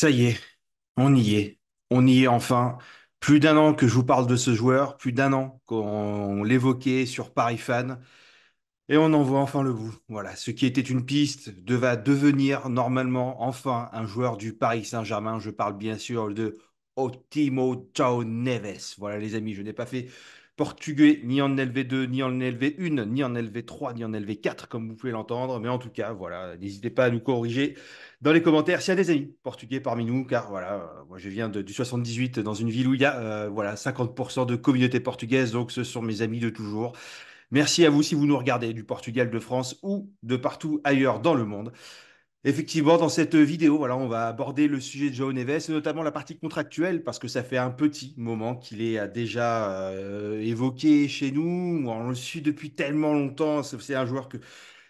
Ça y est, on y est. On y est enfin. Plus d'un an que je vous parle de ce joueur, plus d'un an qu'on l'évoquait sur Paris Fan, et on en voit enfin le bout. Voilà, ce qui était une piste va devenir normalement enfin un joueur du Paris Saint-Germain. Je parle bien sûr de Otimo João Neves. Voilà les amis, je n'ai pas fait portugais ni en LV2, ni en LV1, ni en LV3, ni en LV4, comme vous pouvez l'entendre. Mais en tout cas, voilà, n'hésitez pas à nous corriger dans les commentaires s'il y a des amis portugais parmi nous, car voilà, moi je viens du 78 dans une ville où il y a voilà, 50% de communauté portugaise, donc ce sont mes amis de toujours. Merci à vous si vous nous regardez du Portugal, de France ou de partout ailleurs dans le monde. Effectivement, dans cette vidéo, voilà, on va aborder le sujet de João Neves, et notamment la partie contractuelle, parce que ça fait un petit moment qu'il est déjà évoqué chez nous. On le suit depuis tellement longtemps. C'est un joueur que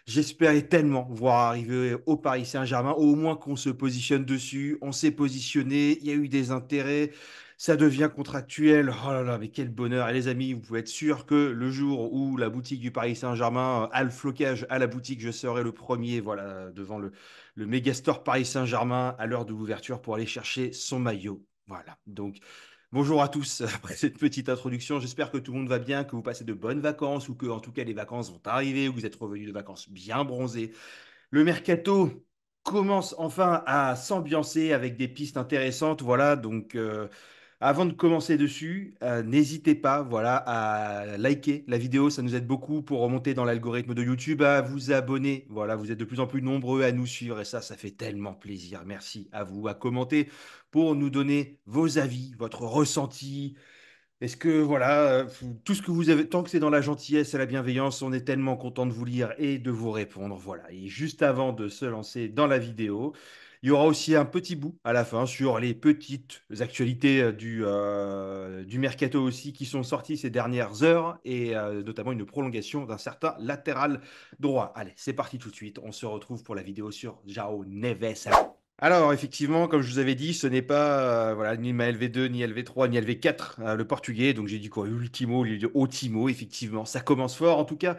j'espérais tellement voir arriver au Paris Saint-Germain, au moins qu'on se positionne dessus. On s'est positionné, il y a eu des intérêts, ça devient contractuel. Oh là là, mais quel bonheur. Et les amis, vous pouvez être sûr que le jour où la boutique du Paris Saint-Germain a le flocage à la boutique, je serai le premier, voilà, devant le Megastore Paris Saint-Germain à l'heure de l'ouverture pour aller chercher son maillot. Voilà, donc bonjour à tous, après cette petite introduction, j'espère que tout le monde va bien, que vous passez de bonnes vacances ou que en tout cas les vacances vont arriver, ou que vous êtes revenus de vacances bien bronzés. Le mercato commence enfin à s'ambiancer avec des pistes intéressantes, voilà, donc avant de commencer dessus, n'hésitez pas voilà, à liker la vidéo, ça nous aide beaucoup pour remonter dans l'algorithme de YouTube, à vous abonner, voilà, vous êtes de plus en plus nombreux à nous suivre et ça fait tellement plaisir. Merci à vous, à commenter pour nous donner vos avis, votre ressenti, est-ce que, voilà, tout ce que vous avez, tant que c'est dans la gentillesse et la bienveillance, on est tellement content de vous lire et de vous répondre. Voilà. Et juste avant de se lancer dans la vidéo, il y aura aussi un petit bout à la fin sur les petites actualités du mercato aussi qui sont sorties ces dernières heures et notamment une prolongation d'un certain latéral droit. Allez, c'est parti tout de suite. On se retrouve pour la vidéo sur João Neves. Alors, effectivement, comme je vous avais dit, ce n'est pas voilà, ni ma LV2, ni LV3, ni LV4, le portugais. Donc, j'ai dit quoi? Ultimo, il dit Otimo, effectivement. Ça commence fort. En tout cas,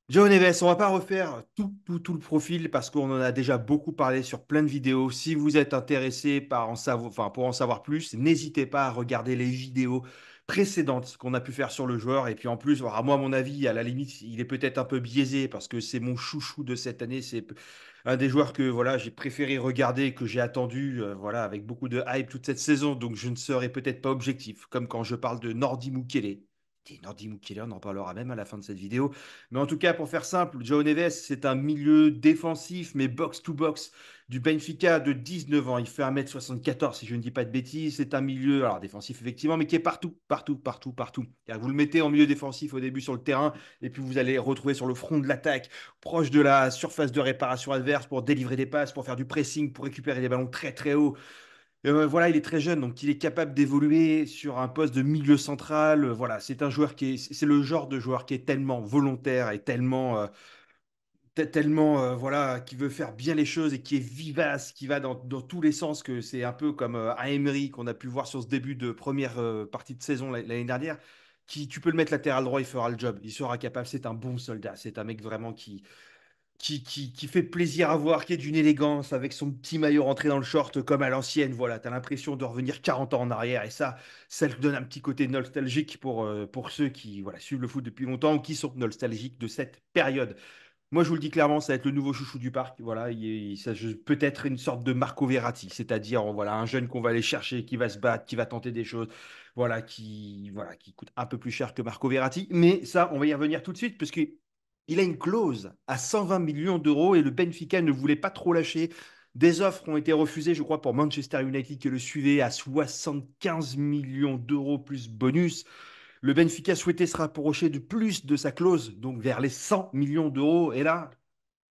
João Neves, on va pas refaire tout le profil parce qu'on en a déjà beaucoup parlé sur plein de vidéos. Si vous êtes intéressé par en savoir, enfin, pour en savoir plus, n'hésitez pas à regarder les vidéos précédentes qu'on a pu faire sur le joueur. Et puis en plus, alors, moi, à mon avis, à la limite, il est peut-être un peu biaisé parce que c'est mon chouchou de cette année. C'est un des joueurs que voilà, j'ai préféré regarder, que j'ai attendu voilà, avec beaucoup de hype toute cette saison. Donc je ne serai peut-être pas objectif, comme quand je parle de Nordi Mukele. Et Nordi Mukele, on en parlera même à la fin de cette vidéo. Mais en tout cas, pour faire simple, João Neves, c'est un milieu défensif, mais box-to-box du Benfica de 19 ans. Il fait 1m74, si je ne dis pas de bêtises. C'est un milieu, alors défensif effectivement, mais qui est partout, partout, partout, partout. Car vous le mettez en milieu défensif au début sur le terrain, et puis vous allez retrouver sur le front de l'attaque, proche de la surface de réparation adverse, pour délivrer des passes, pour faire du pressing, pour récupérer des ballons très très haut. Voilà, il est très jeune, donc il est capable d'évoluer sur un poste de milieu central. Voilà, c'est un joueur c'est le genre de joueur qui est tellement volontaire et tellement, voilà, qui veut faire bien les choses et qui est vivace, qui va dans tous les sens, que c'est un peu comme un Emery qu'on a pu voir sur ce début de première partie de saison l'année dernière. Tu peux le mettre latéral droit, il fera le job, il sera capable. C'est un bon soldat, c'est un mec vraiment qui fait plaisir à voir, qui est d'une élégance, avec son petit maillot rentré dans le short comme à l'ancienne. Voilà, tu as l'impression de revenir 40 ans en arrière. Et ça lui donne un petit côté nostalgique pour ceux qui voilà, suivent le foot depuis longtemps ou qui sont nostalgiques de cette période. Moi, je vous le dis clairement, ça va être le nouveau chouchou du parc. Voilà, ça peut être une sorte de Marco Verratti, c'est-à-dire voilà, un jeune qu'on va aller chercher, qui va se battre, qui va tenter des choses, voilà, qui coûte un peu plus cher que Marco Verratti. Mais ça, on va y revenir tout de suite, parce que il a une clause à 120 millions d'euros et le Benfica ne voulait pas trop lâcher. Des offres ont été refusées, je crois, pour Manchester United qui le suivait à 75 millions d'euros plus bonus. Le Benfica souhaitait se rapprocher de plus de sa clause, donc vers les 100 millions d'euros. Et là,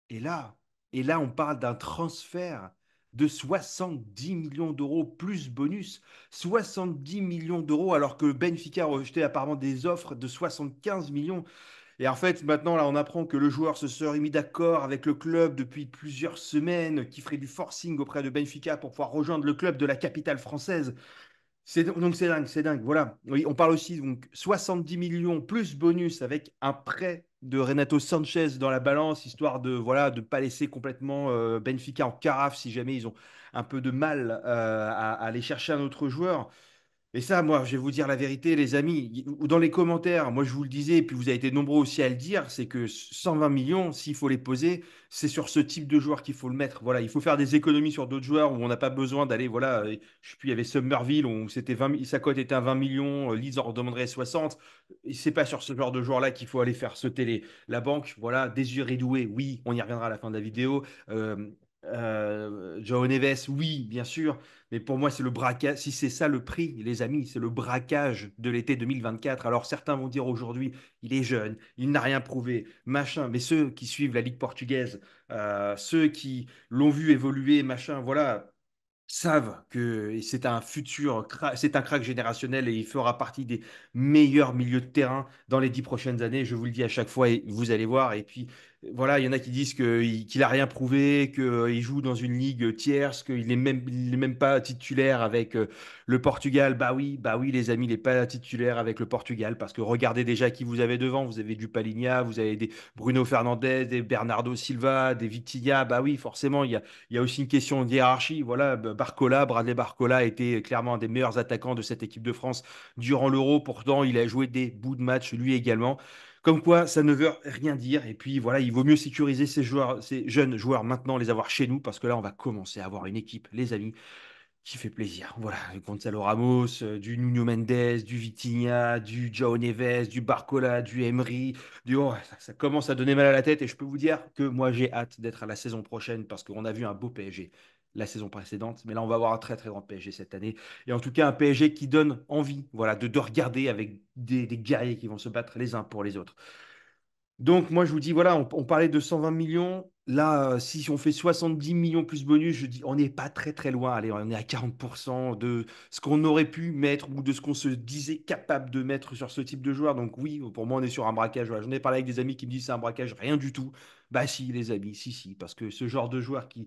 et là, on parle d'un transfert de 70 millions d'euros plus bonus. 70 millions d'euros alors que le Benfica a rejeté apparemment des offres de 75 millions. Et en fait, maintenant, là, on apprend que le joueur se serait mis d'accord avec le club depuis plusieurs semaines, qui ferait du forcing auprès de Benfica pour pouvoir rejoindre le club de la capitale française. Donc c'est dingue, c'est dingue. Voilà. Oui, on parle aussi donc 70 millions plus bonus avec un prêt de Renato Sanchez dans la balance, histoire de voilà de pas laisser complètement Benfica en carafe si jamais ils ont un peu de mal à aller chercher un autre joueur. Et ça, moi, je vais vous dire la vérité, les amis, ou dans les commentaires, moi je vous le disais, et puis vous avez été nombreux aussi à le dire, c'est que 120 millions, s'il faut les poser, c'est sur ce type de joueur qu'il faut le mettre. Voilà, il faut faire des économies sur d'autres joueurs où on n'a pas besoin d'aller, voilà, je sais plus, il y avait Summerville où c'était 20, sa cote était à 20 millions, Leeds en demanderait 60. Et c'est pas sur ce genre de joueur-là qu'il faut aller faire sauter la banque. Voilà, Désiré Doué, oui, on y reviendra à la fin de la vidéo. João Neves, oui, bien sûr. Mais pour moi, c'est le braquage. Si c'est ça le prix, les amis, c'est le braquage de l'été 2024. Alors certains vont dire aujourd'hui, il est jeune, il n'a rien prouvé, machin. Mais ceux qui suivent la Ligue portugaise, ceux qui l'ont vu évoluer, machin, voilà, savent que c'est un c'est un crack générationnel et il fera partie des meilleurs milieux de terrain dans les 10 prochaines années. Je vous le dis à chaque fois et vous allez voir. Et puis voilà, il y en a qui disent qu'il a rien prouvé, qu'il joue dans une ligue tierce, il est même pas titulaire avec le Portugal. Bah oui, les amis, il n'est pas titulaire avec le Portugal parce que regardez déjà qui vous avez devant. Vous avez du Palinha, vous avez des Bruno Fernandes, des Bernardo Silva, des Vitinha. Bah oui, forcément, il y a aussi une question de hiérarchie. Voilà, Barcola, Bradley Barcola était clairement un des meilleurs attaquants de cette équipe de France durant l'Euro. Pourtant, il a joué des bouts de match lui également. Comme quoi, ça ne veut rien dire. Et puis voilà, il vaut mieux sécuriser ces joueurs, ces jeunes joueurs maintenant, les avoir chez nous, parce que là, on va commencer à avoir une équipe, les amis, qui fait plaisir. Voilà, du Gonzalo Ramos, du Nuno Mendes, du Vitinha, du João Neves, du Barcola, du Emery, oh, ça commence à donner mal à la tête et je peux vous dire que moi j'ai hâte d'être à la saison prochaine parce qu'on a vu un beau PSG la saison précédente, mais là on va avoir un très très grand PSG cette année et en tout cas un PSG qui donne envie, voilà, de regarder avec des guerriers qui vont se battre les uns pour les autres. Donc, moi, je vous dis, voilà, on parlait de 120 millions. Là, si on fait 70 millions plus bonus, je dis, on n'est pas très, très loin. Allez, on est à 40% de ce qu'on aurait pu mettre ou de ce qu'on se disait capable de mettre sur ce type de joueur. Donc, oui, pour moi, on est sur un braquage. Voilà, j'en ai parlé avec des amis qui me disent c'est un braquage, rien du tout. Bah, si, les amis, si, si, parce que ce genre de joueur qui,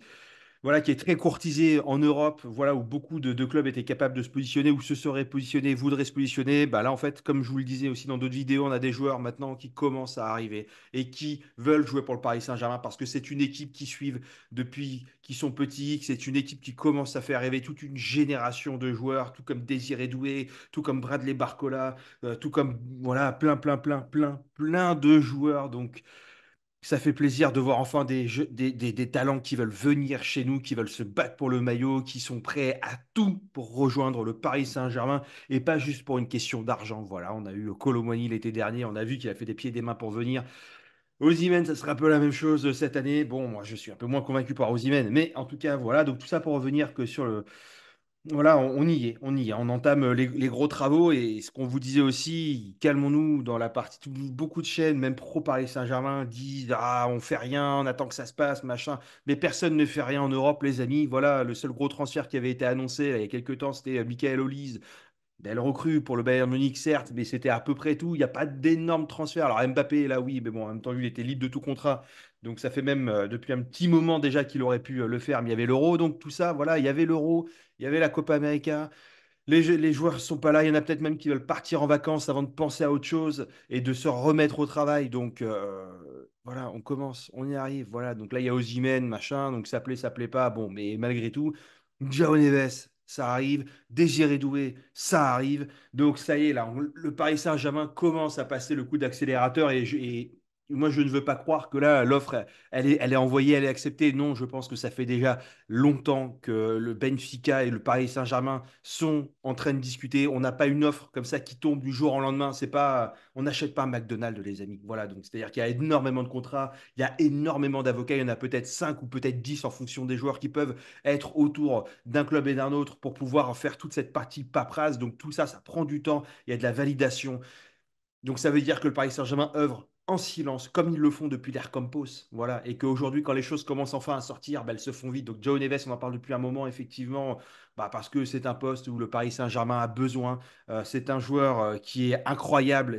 voilà, qui est très courtisé en Europe, voilà, où beaucoup de clubs étaient capables de se positionner, ou se seraient positionnés, voudraient se positionner. Bah là, en fait, comme je vous le disais aussi dans d'autres vidéos, on a des joueurs maintenant qui commencent à arriver et qui veulent jouer pour le Paris Saint-Germain parce que c'est une équipe qui suivent depuis qu'ils sont petits, que c'est une équipe qui commence à faire rêver toute une génération de joueurs, tout comme Désiré Doué, tout comme Bradley Barcola, tout comme, voilà, plein de joueurs. Donc, ça fait plaisir de voir enfin des talents qui veulent venir chez nous, qui veulent se battre pour le maillot, qui sont prêts à tout pour rejoindre le Paris Saint-Germain et pas juste pour une question d'argent. Voilà, on a eu Kolo Muani l'été dernier, on a vu qu'il a fait des pieds et des mains pour venir. Osimhen, ça sera un peu la même chose cette année. Bon, moi je suis un peu moins convaincu par Osimhen, mais en tout cas, voilà. Donc tout ça pour revenir que sur le, voilà, on y est, on y est. On entame les gros travaux et ce qu'on vous disait aussi, calmons-nous dans la partie. Beaucoup de chaînes, même pro Paris Saint-Germain, disent ah, on fait rien, on attend que ça se passe, machin. Mais personne ne fait rien en Europe, les amis. Voilà, le seul gros transfert qui avait été annoncé là, il y a quelques temps, c'était Michael Olise. Belle recrue pour le Bayern Munich, certes, mais c'était à peu près tout. Il n'y a pas d'énormes transferts. Alors Mbappé, là, oui, mais bon, en même temps, lui, il était libre de tout contrat. Donc ça fait même depuis un petit moment déjà qu'il aurait pu le faire. Mais il y avait l'Euro, donc tout ça, voilà, il y avait l'Euro, il y avait la Copa América. Les joueurs ne sont pas là. Il y en a peut-être même qui veulent partir en vacances avant de penser à autre chose et de se remettre au travail. Donc voilà, on commence, on y arrive. Voilà, donc là, il y a Osimhen, machin. Donc ça plaît pas. Bon, mais malgré tout, João Neves, ça arrive. Désiré Doué, ça arrive. Donc ça y est, là, le Paris Saint-Germain commence à passer le coup d'accélérateur et moi, je ne veux pas croire que là, l'offre, elle est envoyée, elle est acceptée. Non, je pense que ça fait déjà longtemps que le Benfica et le Paris Saint-Germain sont en train de discuter. On n'a pas une offre comme ça qui tombe du jour au lendemain. C'est pas, on n'achète pas un McDonald's, les amis. Voilà, donc c'est-à-dire qu'il y a énormément de contrats, il y a énormément d'avocats. Il y en a peut-être 5 ou peut-être 10 en fonction des joueurs qui peuvent être autour d'un club et d'un autre pour pouvoir faire toute cette partie paperasse. Donc tout ça, ça prend du temps. Il y a de la validation. Donc ça veut dire que le Paris Saint-Germain œuvre en silence, comme ils le font depuis l'ère Campos. Voilà. Et qu'aujourd'hui, quand les choses commencent enfin à sortir, bah, elles se font vite. Donc Joe Neves, on en parle depuis un moment, effectivement, bah, parce que c'est un poste où le Paris Saint-Germain a besoin. C'est un joueur qui est incroyable.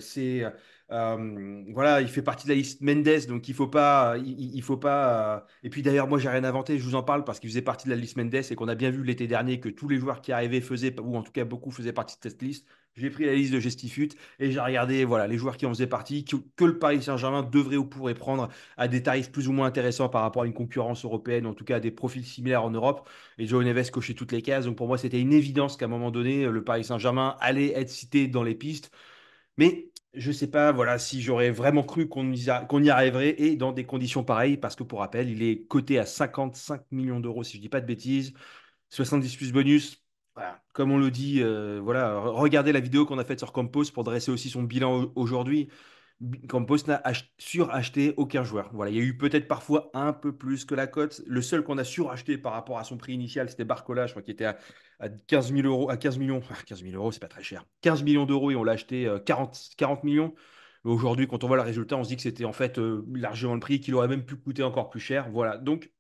Voilà, il fait partie de la liste Mendes, donc il faut pas, il faut pas. Et puis d'ailleurs, moi, j'ai rien inventé. Je vous en parle parce qu'il faisait partie de la liste Mendes et qu'on a bien vu l'été dernier que tous les joueurs qui arrivaient faisaient, ou en tout cas beaucoup faisaient partie de cette liste. j'ai pris la liste de Gestifut et j'ai regardé voilà, les joueurs qui en faisaient partie, que le Paris Saint-Germain devrait ou pourrait prendre à des tarifs plus ou moins intéressants par rapport à une concurrence européenne, en tout cas à des profils similaires en Europe. Et Joe Neves cochait toutes les cases. Donc pour moi, c'était une évidence qu'à un moment donné, le Paris Saint-Germain allait être cité dans les pistes. Mais je ne sais pas voilà, si j'aurais vraiment cru qu'on y arriverait et dans des conditions pareilles, parce que pour rappel, il est coté à 55 millions d'euros, si je ne dis pas de bêtises. 70 plus bonus. Voilà. Comme on le dit, voilà, regardez la vidéo qu'on a faite sur Campos pour dresser aussi son bilan aujourd'hui. Campos n'a suracheté aucun joueur. Voilà, il y a eu peut-être parfois un peu plus que la cote. Le seul qu'on a suracheté par rapport à son prix initial, c'était Barcola, je crois qu'il était à 15 000 euros, à 15 millions. 15 000 euros, c'est pas très cher. 15 millions d'euros et on l'a acheté 40 millions. Mais aujourd'hui, quand on voit le résultat, on se dit que c'était en fait largement le prix, qu'il aurait même pu coûter encore plus cher. Voilà, donc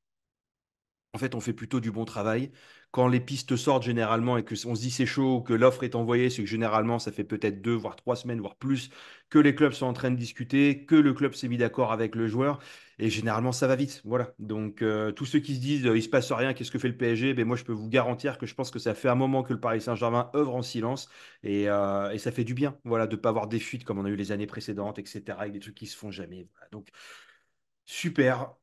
en fait, on fait plutôt du bon travail. Quand les pistes sortent généralement et que on se dit c'est chaud, que l'offre est envoyée, c'est que généralement ça fait peut-être 2 voire 3 semaines, voire plus, que les clubs sont en train de discuter, que le club s'est mis d'accord avec le joueur. Et généralement ça va vite. Voilà. Donc tous ceux qui se disent il se passe rien, qu'est-ce que fait le PSG? Ben moi je peux vous garantir que je pense que ça fait un moment que le Paris Saint-Germain œuvre en silence et ça fait du bien. Voilà, de ne pas avoir des fuites comme on a eu les années précédentes, etc. Avec des trucs qui se font jamais. Voilà. Donc super.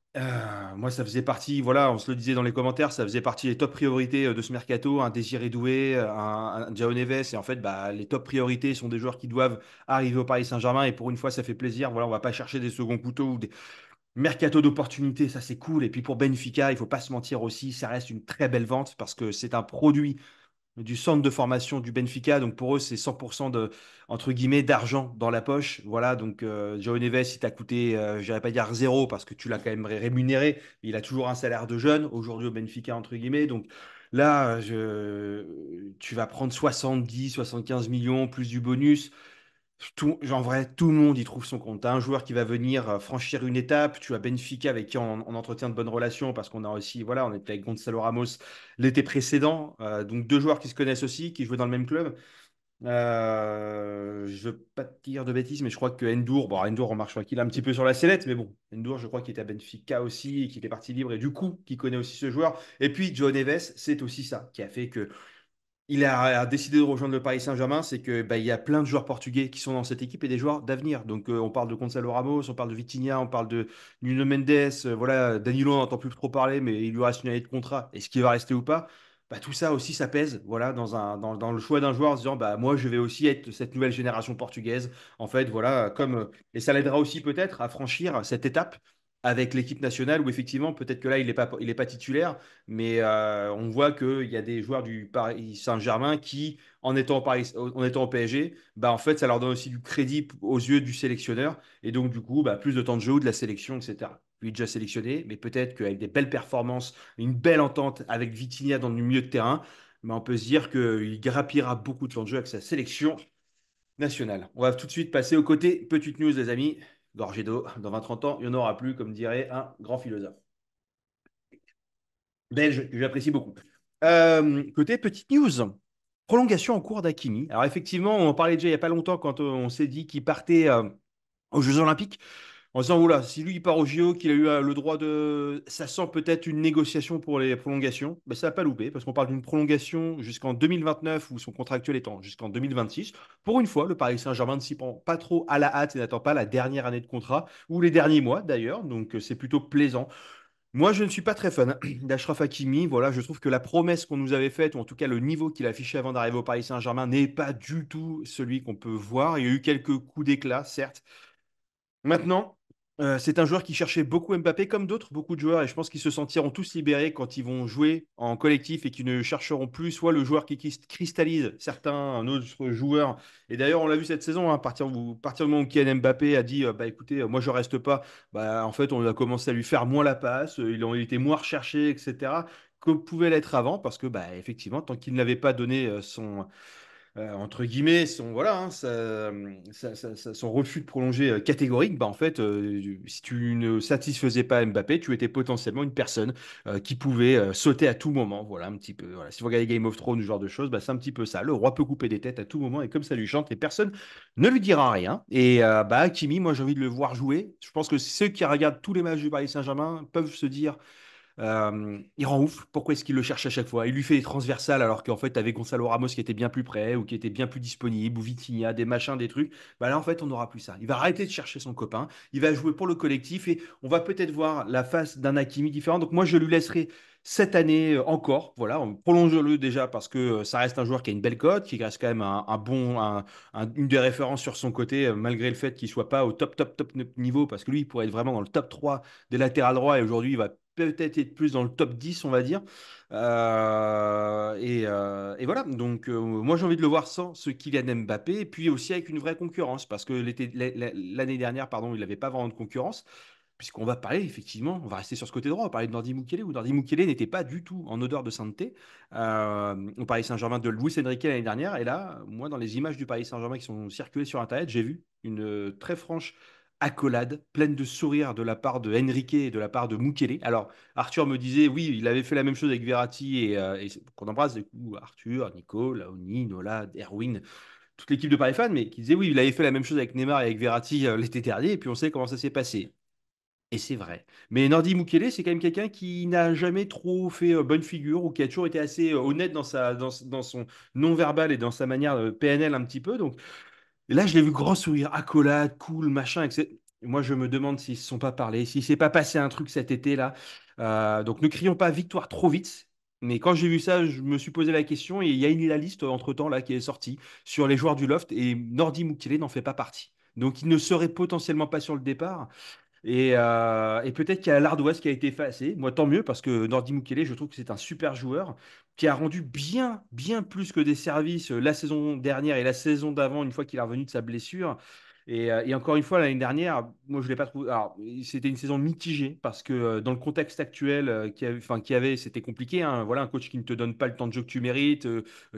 Moi, ça faisait partie, voilà, on se le disait dans les commentaires, ça faisait partie des top priorités de ce mercato, un Désiré Doué, un João Neves, et en fait, bah, les top priorités sont des joueurs qui doivent arriver au Paris Saint-Germain, et pour une fois, ça fait plaisir. Voilà, on va pas chercher des seconds couteaux ou des mercato d'opportunités, ça c'est cool. Et puis pour Benfica, il faut pas se mentir aussi, ça reste une très belle vente parce que c'est un produit du centre de formation du Benfica. Donc pour eux, c'est 100% de, entre guillemets, d'argent dans la poche. Voilà, donc João Neves, il t'a coûté, je n'irais pas dire zéro parce que tu l'as quand même rémunéré. Il a toujours un salaire de jeune aujourd'hui au Benfica, entre guillemets. Donc là, tu vas prendre 70, 75 millions plus du bonus. En vrai, tout le monde y trouve son compte. Tu as un joueur qui va venir franchir une étape. Tu as Benfica avec qui on entretient de bonnes relations parce qu'on a aussi, voilà, on était avec Gonzalo Ramos l'été précédent. Donc deux joueurs qui se connaissent aussi, qui jouaient dans le même club. Je veux pas te dire de bêtises, mais je crois que Endur, bon, Endur, on marche qu'il est un petit peu sur la sellette, mais bon, Endur, je crois qu'il était à Benfica aussi, et qu'il est parti libre, et du coup, qui connaît aussi ce joueur. Et puis, Joe Neves, c'est aussi ça qui a fait que a décidé de rejoindre le Paris Saint-Germain, c'est que bah, il y a plein de joueurs portugais qui sont dans cette équipe et des joueurs d'avenir. Donc on parle de Gonzalo Ramos, on parle de Vitinha, on parle de Nuno Mendes, voilà, Danilo on n'entend plus trop parler, mais il lui reste une année de contrat. Est-ce qu'il va rester ou pas? Bah, tout ça aussi, ça pèse, voilà, dans le choix d'un joueur en se disant, bah moi je vais aussi être cette nouvelle génération portugaise. En fait, voilà, et ça l'aidera aussi peut-être à franchir cette étape avec l'équipe nationale où effectivement peut-être que là il est pas titulaire, mais on voit qu'il y a des joueurs du Paris Saint-Germain qui, en étant au PSG, bah, en fait, ça leur donne aussi du crédit aux yeux du sélectionneur. Et donc, du coup, bah, plus de temps de jeu, de la sélection, etc. Lui est déjà sélectionné, mais peut-être qu'avec des belles performances, une belle entente avec Vitinha dans le milieu de terrain, bah, on peut se dire qu'il grappillera beaucoup de temps de jeu avec sa sélection nationale. On va tout de suite passer au côté petite news, les amis. Gorgée d'eau, dans 20-30 ans, il n'y en aura plus, comme dirait un grand philosophe belge que j'apprécie beaucoup. Côté petite news, prolongation en cours d'Hakimi. Alors effectivement, on en parlait déjà il n'y a pas longtemps quand on s'est dit qu'il partait aux Jeux Olympiques. En se disant, oula, si lui il part au JO, qu'il a eu le droit de. Ça sent peut-être une négociation pour les prolongations. Ben, ça n'a pas loupé, parce qu'on parle d'une prolongation jusqu'en 2029, où son contrat actuel étant jusqu'en 2026. Pour une fois, le Paris Saint-Germain ne s'y prend pas trop à la hâte et n'attend pas la dernière année de contrat, ou les derniers mois d'ailleurs. Donc c'est plutôt plaisant. Moi, je ne suis pas très fan d'Achraf Hakimi. Voilà, je trouve que la promesse qu'on nous avait faite, ou en tout cas le niveau qu'il affichait avant d'arriver au Paris Saint-Germain, n'est pas du tout celui qu'on peut voir. Il y a eu quelques coups d'éclat, certes, maintenant, c'est un joueur qui cherchait beaucoup Mbappé, comme d'autres, beaucoup de joueurs, et je pense qu'ils se sentiront tous libérés quand ils vont jouer en collectif et qu'ils ne chercheront plus soit le joueur qui cristallise certains autres joueurs. Et d'ailleurs, on l'a vu cette saison, hein, à partir du moment où Kylian Mbappé a dit bah écoutez, moi je reste pas, bah en fait on a commencé à lui faire moins la passe, il était moins recherché, etc. Que pouvait l'être avant, parce que bah effectivement, tant qu'il n'avait pas donné entre guillemets, voilà, hein, son refus de prolonger catégorique, bah, en fait, si tu ne satisfaisais pas Mbappé, tu étais potentiellement une personne qui pouvait sauter à tout moment. Voilà, un petit peu. Voilà. Si vous regardez Game of Thrones, ce genre de choses, bah, c'est un petit peu ça. Le roi peut couper des têtes à tout moment et comme ça lui chante, et personne ne lui dira rien. Et bah, Hakimi, moi j'ai envie de le voir jouer. Je pense que ceux qui regardent tous les matchs du Paris Saint-Germain peuvent se dire. Il rend ouf. Pourquoi est-ce qu'il le cherche à chaque fois? Il lui fait des transversales alors qu'en fait, avec Gonzalo Ramos qui était bien plus près ou qui était bien plus disponible, ou Vitinha, des machins, des trucs. Bah là, en fait, on n'aura plus ça. Il va arrêter de chercher son copain. Il va jouer pour le collectif et on va peut-être voir la face d'un Hakimi différent. Donc moi, je lui laisserai cette année encore. Voilà, on prolonge-le déjà parce que ça reste un joueur qui a une belle cote, qui reste quand même un bon, une des références sur son côté, malgré le fait qu'il soit pas au top niveau, parce que lui, il pourrait être vraiment dans le top 3 des latérales droits et aujourd'hui, il va peut-être être plus dans le top 10 on va dire. Et voilà, donc moi j'ai envie de le voir sans ce Kylian Mbappé, et puis aussi avec une vraie concurrence, parce que l'année dernière, pardon, il n'avait pas vraiment de concurrence. Puisqu'on va parler, effectivement, on va rester sur ce côté droit, on va parler de Nordi Mukiele, où Nordi Mukiele n'était pas du tout en odeur de sainteté. Au Paris Saint-Germain de Luis Enrique l'année dernière. Et là, moi, dans les images du Paris Saint-Germain qui sont circulées sur Internet, j'ai vu une très franche accolade, pleine de sourires de la part de Enrique et de la part de Mukiele. Alors, Arthur me disait, oui, il avait fait la même chose avec Verratti et qu'on embrasse, du coup, Arthur, Nico, Laoni, Nola, Erwin, toute l'équipe de Paris Fan, mais qui disait, oui, il avait fait la même chose avec Neymar et avec Verratti l'été dernier, et puis on sait comment ça s'est passé. Et c'est vrai. Mais Nordi Mukele, c'est quand même quelqu'un qui n'a jamais trop fait bonne figure ou qui a toujours été assez honnête dans son non-verbal et dans sa manière PNL un petit peu. Donc là, je l'ai vu grand sourire, accolade, cool, machin, etc. Et moi, je me demande s'ils ne se sont pas parlé, s'il ne s'est pas passé un truc cet été-là. Donc ne crions pas victoire trop vite. Mais quand j'ai vu ça, je me suis posé la question et il y a la liste entre-temps là qui est sortie sur les joueurs du Loft et Nordi Mukele n'en fait pas partie. Donc il ne serait potentiellement pas sur le départ. Et peut-être qu'il y a l'Ardoise qui a été effacé. Moi, tant mieux, parce que Nordi Mukele, je trouve que c'est un super joueur qui a rendu bien, bien plus que des services la saison dernière et la saison d'avant, une fois qu'il est revenu de sa blessure. Et encore une fois, l'année dernière, moi, je l'ai pas trouvé. Alors, c'était une saison mitigée, parce que dans le contexte actuel qu'il y avait, c'était compliqué, hein. Voilà, un coach qui ne te donne pas le temps de jeu que tu mérites,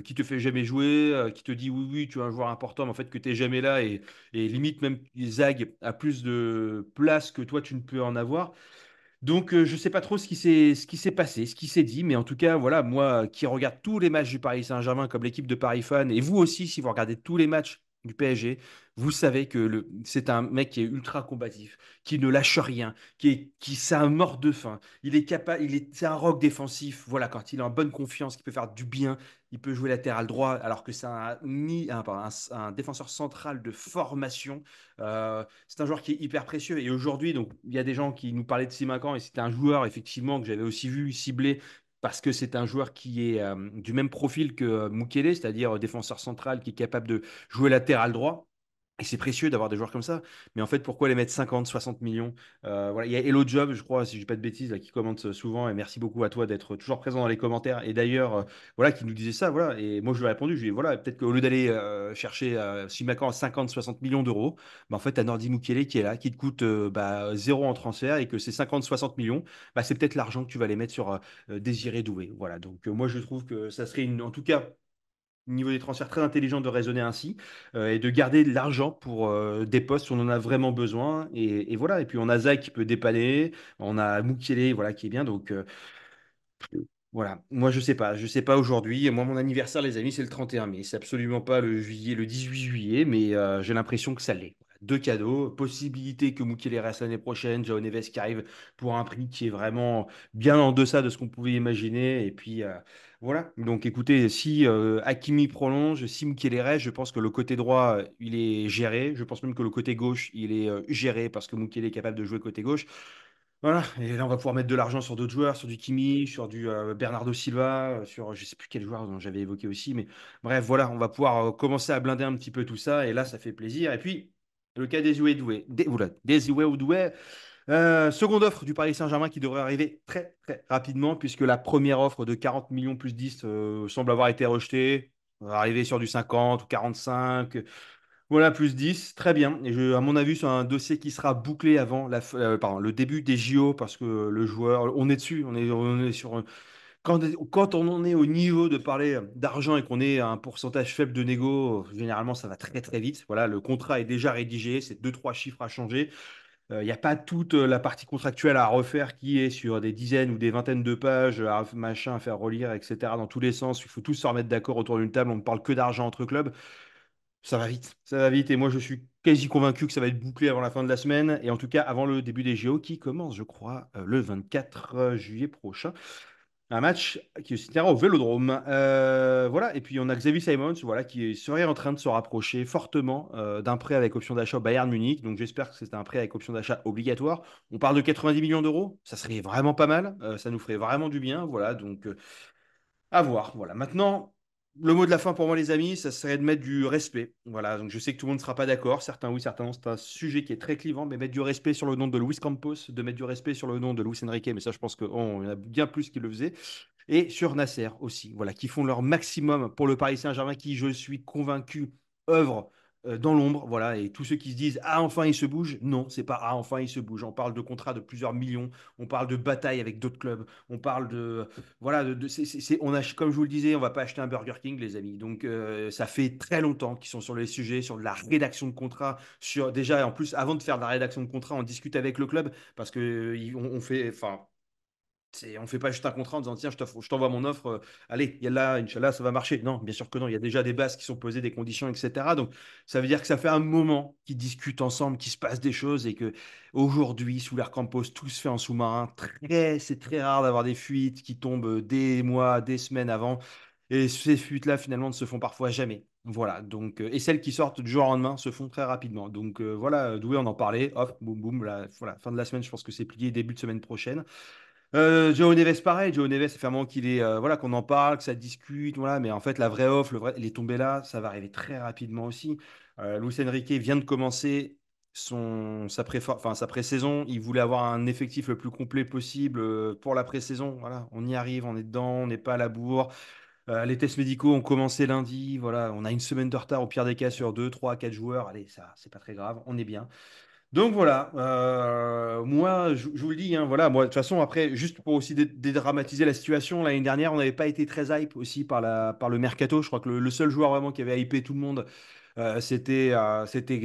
qui te fait jamais jouer, qui te dit oui, oui, tu es un joueur important, mais en fait, que tu n'es jamais là. Et limite même Zag a plus de place que toi tu ne peux en avoir. Donc je sais pas trop ce qui s'est passé, ce qui s'est dit, mais en tout cas voilà, moi qui regarde tous les matchs du Paris Saint-Germain comme l'équipe de Paris Fan, et vous aussi si vous regardez tous les matchs du PSG, vous savez que c'est un mec qui est ultra combatif, qui ne lâche rien, c'est un mort de faim. Il est capable, c'est un roc défensif. Voilà, quand il est en bonne confiance, qui peut faire du bien, il peut jouer latéral droit, alors que c'est pardon, un défenseur central de formation. C'est un joueur qui est hyper précieux. Et aujourd'hui, donc, il y a des gens qui nous parlaient de Simakan, et c'était un joueur, effectivement, que j'avais aussi vu ciblé parce que c'est un joueur qui est du même profil que Mukele, c'est-à-dire défenseur central qui est capable de jouer latéral droit. Et c'est précieux d'avoir des joueurs comme ça. Mais en fait, pourquoi les mettre 50, 60 millions? Voilà. Il y a Hello Job, je crois, si je dis pas de bêtises, là, qui commente souvent. Et merci beaucoup à toi d'être toujours présent dans les commentaires. Et d'ailleurs, voilà, qui nous disait ça. Voilà. Et moi, je lui ai répondu, je lui ai dit, voilà, peut-être qu'au lieu d'aller chercher Simakan à 50, 60 millions d'euros, bah, en fait, t'as Nordi Mukele qui est là, qui te coûte zéro en transfert et que ces 50, 60 millions, bah, c'est peut-être l'argent que tu vas les mettre sur Désiré Doué. Voilà. Donc, moi, je trouve que ça serait en tout cas, au niveau des transferts, très intelligent de raisonner ainsi et de garder de l'argent pour des postes où on en a vraiment besoin. Et voilà. Et puis on a Zach qui peut dépanner, on a Mukiele, voilà, qui est bien. Donc voilà. Moi je sais pas aujourd'hui. Moi mon anniversaire, les amis, c'est le 31 mai. C'est absolument pas le juillet, le 18 juillet, mais j'ai l'impression que ça l'est. Voilà. Deux cadeaux, possibilité que Mukiele reste l'année prochaine, João Neves qui arrive pour un prix qui est vraiment bien en deçà de ce qu'on pouvait imaginer. Et puis voilà. Donc écoutez, si Hakimi prolonge, si Mukiele reste, je pense que le côté droit, il est géré. Je pense même que le côté gauche, il est géré parce que Mukiele est capable de jouer côté gauche. Voilà, et là on va pouvoir mettre de l'argent sur d'autres joueurs, sur du Kimi, sur du Bernardo Silva, sur je sais plus quel joueur dont j'avais évoqué aussi, mais bref, voilà, on va pouvoir commencer à blinder un petit peu tout ça, et là ça fait plaisir. Et puis, le cas des Doué, oula, Désiré Doué, seconde offre du Paris Saint-Germain qui devrait arriver très très rapidement, puisque la première offre de 40 millions plus 10 semble avoir été rejetée. On va arriver sur du 50 ou 45. Voilà, plus 10 très bien. Et à mon avis, c'est un dossier qui sera bouclé avant pardon, le début des JO, parce que le joueur, on est dessus, on est sur. Quand on en est au niveau de parler d'argent et qu'on est à un pourcentage faible de négo, généralement, ça va très très vite. Voilà, le contrat est déjà rédigé, c'est deux, trois chiffres à changer. Il n'y a pas toute la partie contractuelle à refaire qui est sur des dizaines ou des vingtaines de pages, machin, à faire relire, etc. dans tous les sens. Il faut tous se remettre d'accord autour d'une table. On ne parle que d'argent entre clubs. Ça va vite, et moi je suis quasi convaincu que ça va être bouclé avant la fin de la semaine, et en tout cas avant le début des JO qui commence, je crois, le 24 juillet prochain. Un match qui se tiendra au Vélodrome. Voilà, et puis on a Xavier Simons, voilà, qui serait en train de se rapprocher fortement d'un prêt avec option d'achat au Bayern Munich. Donc j'espère que c'est un prêt avec option d'achat obligatoire. On parle de 90 millions d'euros, ça serait vraiment pas mal, ça nous ferait vraiment du bien. Voilà, donc à voir. Voilà. Maintenant, le mot de la fin pour moi, les amis, ça serait de mettre du respect. Voilà. Donc, je sais que tout le monde ne sera pas d'accord. Certains oui, certains non. C'est un sujet qui est très clivant, mais mettre du respect sur le nom de Luis Campos, de mettre du respect sur le nom de Luis Enrique, mais ça, je pense qu'il y en a bien plus qui le faisaient. Et sur Nasser aussi, voilà, qui font leur maximum pour le Paris Saint-Germain, qui, je suis convaincu, œuvre dans l'ombre, voilà, et tous ceux qui se disent ah enfin il se bouge, non, c'est pas ah enfin il se bouge. On parle de contrats de plusieurs millions, on parle de bataille avec d'autres clubs, on parle de voilà, on a, comme je vous le disais, on va pas acheter un Burger King, les amis. Donc, ça fait très longtemps qu'ils sont sur les sujets, sur de la rédaction de contrat, sur déjà, en plus, avant de faire de la rédaction de contrat, on discute avec le club parce que on fait, enfin, on fait pas juste un contrat en disant tiens, je t'envoie mon offre, allez, il y a là, Inch'Allah, ça va marcher. Non, bien sûr que non, il y a déjà des bases qui sont posées, des conditions, etc. Donc, ça veut dire que ça fait un moment qu'ils discutent ensemble, qu'il se passe des choses et que aujourd'hui, sous l'air Campos, tout se fait en sous-marin. C'est très rare d'avoir des fuites qui tombent des mois, des semaines avant. Et ces fuites-là, finalement, ne se font parfois jamais. Voilà, donc, et celles qui sortent du jour au lendemain se font très rapidement. Donc voilà, Doué, on en parlait, hop, boum, boum, là, voilà, fin de la semaine, je pense que c'est plié, début de semaine prochaine. Joe Neves, pareil. Joe Neves, ça fait un moment qu'il est, voilà, qu'on en parle, que ça discute, voilà. Mais en fait, la vraie offre, il est tombé là. Ça va arriver très rapidement aussi. Luis Enrique vient de commencer sa pré-saison. Il voulait avoir un effectif le plus complet possible pour la pré-saison. Voilà, on y arrive, on est dedans, on n'est pas à la bourre. Les tests médicaux ont commencé lundi. Voilà, on a une semaine de retard au pire des cas sur 2, 3, 4 joueurs. Allez, ça, c'est pas très grave. On est bien. Donc voilà, moi je vous le dis, hein, voilà, moi de toute façon après, juste pour aussi dédramatiser la situation, l'année dernière on n'avait pas été très hype aussi par le mercato, je crois que le seul joueur vraiment qui avait hypé tout le monde c'était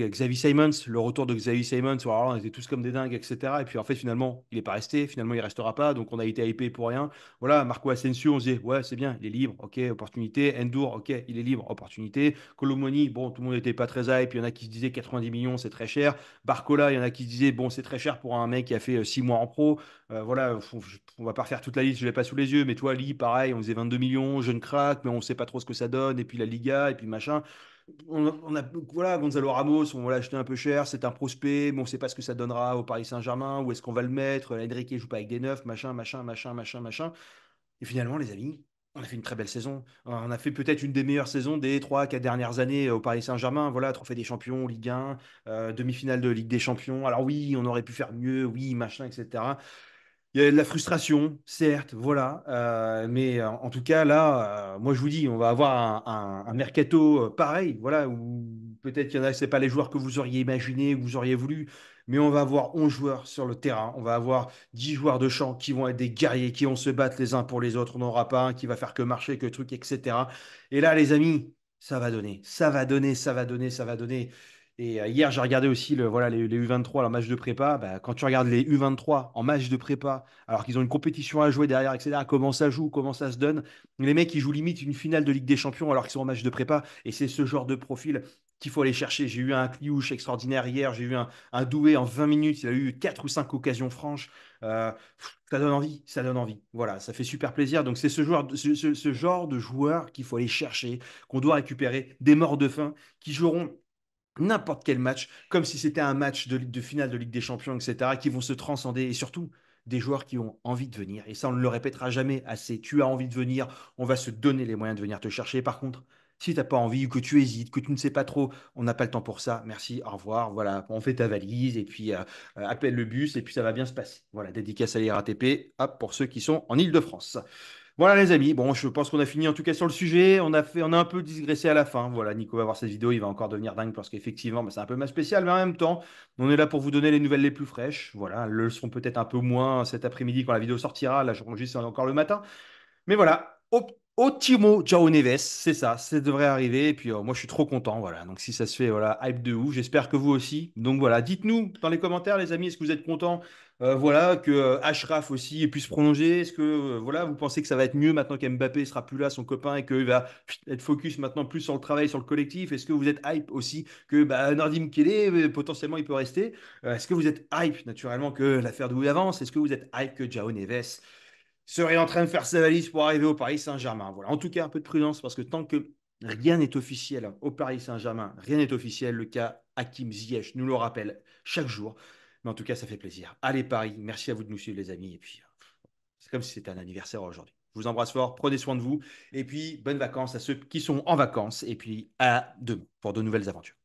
Xavi Simons, le retour de Xavi Simons. Alors là, on était tous comme des dingues, etc. Et puis en fait, finalement, il n'est pas resté. Finalement, il restera pas. Donc on a été hypé pour rien. Voilà, Marco Asensio, on se disait, ouais, c'est bien, il est libre, ok, opportunité. Endur, ok, il est libre, opportunité. Colomoni, bon, tout le monde n'était pas très hype. Il y en a qui se disaient 90 millions, c'est très cher. Barcola, il y en a qui se disaient, bon, c'est très cher pour un mec qui a fait 6 mois en pro. Voilà, on va pas refaire toute la liste, je l'ai pas sous les yeux. Mais toi, Lee, pareil, on faisait 22 millions, jeune crack, mais on sait pas trop ce que ça donne. Et puis la Liga, et puis machin. Voilà, Gonzalo Ramos, on l'a acheté un peu cher, c'est un prospect, mais on ne sait pas ce que ça donnera au Paris Saint-Germain, où est-ce qu'on va le mettre, Enrique joue pas avec des neufs, machin, machin, machin, machin, machin. Et finalement, les amis, on a fait une très belle saison. On a fait peut-être une des meilleures saisons des 3 4 dernières années au Paris Saint-Germain. Voilà, Trophée des Champions, Ligue 1, demi-finale de Ligue des Champions. Alors oui, on aurait pu faire mieux, oui, machin, etc. Il y a de la frustration, certes, voilà. Mais en tout cas, là, moi je vous dis, on va avoir un mercato pareil, voilà, où peut-être qu'il y en a, c'est pas les joueurs que vous auriez imaginé, que vous auriez voulu, mais on va avoir 11 joueurs sur le terrain. On va avoir 10 joueurs de champ qui vont être des guerriers, qui vont se battre les uns pour les autres. On n'aura pas un qui va faire que marcher, que truc, etc. Et là, les amis, ça va donner, ça va donner, ça va donner, ça va donner. Et hier, j'ai regardé aussi voilà, les U23, leur match de prépa. Bah, quand tu regardes les U23 en match de prépa, alors qu'ils ont une compétition à jouer derrière, etc., comment ça joue, comment ça se donne, les mecs, ils jouent limite une finale de Ligue des Champions alors qu'ils sont en match de prépa. Et c'est ce genre de profil qu'il faut aller chercher. J'ai eu un Cliouche extraordinaire hier, j'ai eu un Doué en 20 minutes, il a eu 4 ou 5 occasions franches. Ça donne envie, ça donne envie. Voilà, ça fait super plaisir. Donc c'est ce genre de joueur qu'il faut aller chercher, qu'on doit récupérer, des morts de faim, qui joueront n'importe quel match, comme si c'était un match de finale de Ligue des Champions, etc., qui vont se transcender, et surtout des joueurs qui ont envie de venir. Et ça, on ne le répétera jamais assez. Tu as envie de venir, on va se donner les moyens de venir te chercher. Par contre, si tu n'as pas envie, ou que tu hésites, que tu ne sais pas trop, on n'a pas le temps pour ça. Merci, au revoir. Voilà, on fait ta valise, et puis appelle le bus, et puis ça va bien se passer. Voilà, dédicace à l'IRATP, hop, pour ceux qui sont en Île-de-France. Voilà les amis, bon je pense qu'on a fini en tout cas sur le sujet, on a un peu digressé à la fin, voilà Nico va voir cette vidéo, il va encore devenir dingue parce qu'effectivement bah, c'est un peu ma spéciale, mais en même temps on est là pour vous donner les nouvelles les plus fraîches, voilà, elles le seront peut-être un peu moins cet après-midi quand la vidéo sortira, là j'enregistre encore le matin, mais voilà, hop, Otimo João Neves, c'est ça, ça devrait arriver. Et puis moi, je suis trop content, voilà. Donc si ça se fait, voilà, hype de ouf. J'espère que vous aussi. Donc voilà, dites-nous dans les commentaires, les amis, est-ce que vous êtes contents, voilà, que Ashraf aussi ait pu se prolonger? Est-ce que voilà, vous pensez que ça va être mieux maintenant qu'Mbappé sera plus là, son copain, et qu'il va être focus maintenant plus sur le travail, sur le collectif? Est-ce que vous êtes hype aussi que bah, Nordim Kelly, potentiellement, il peut rester? Est-ce que vous êtes hype naturellement que l'affaire Douy avance? Est-ce que vous êtes hype que João Neves serait en train de faire sa valise pour arriver au Paris Saint-Germain? Voilà. En tout cas, un peu de prudence parce que tant que rien n'est officiel au Paris Saint-Germain, rien n'est officiel, le cas Hakim Ziyech nous le rappelle chaque jour. Mais en tout cas, ça fait plaisir. Allez, Paris, merci à vous de nous suivre, les amis. Et puis, c'est comme si c'était un anniversaire aujourd'hui. Je vous embrasse fort, prenez soin de vous. Et puis, bonnes vacances à ceux qui sont en vacances. Et puis, à demain pour de nouvelles aventures.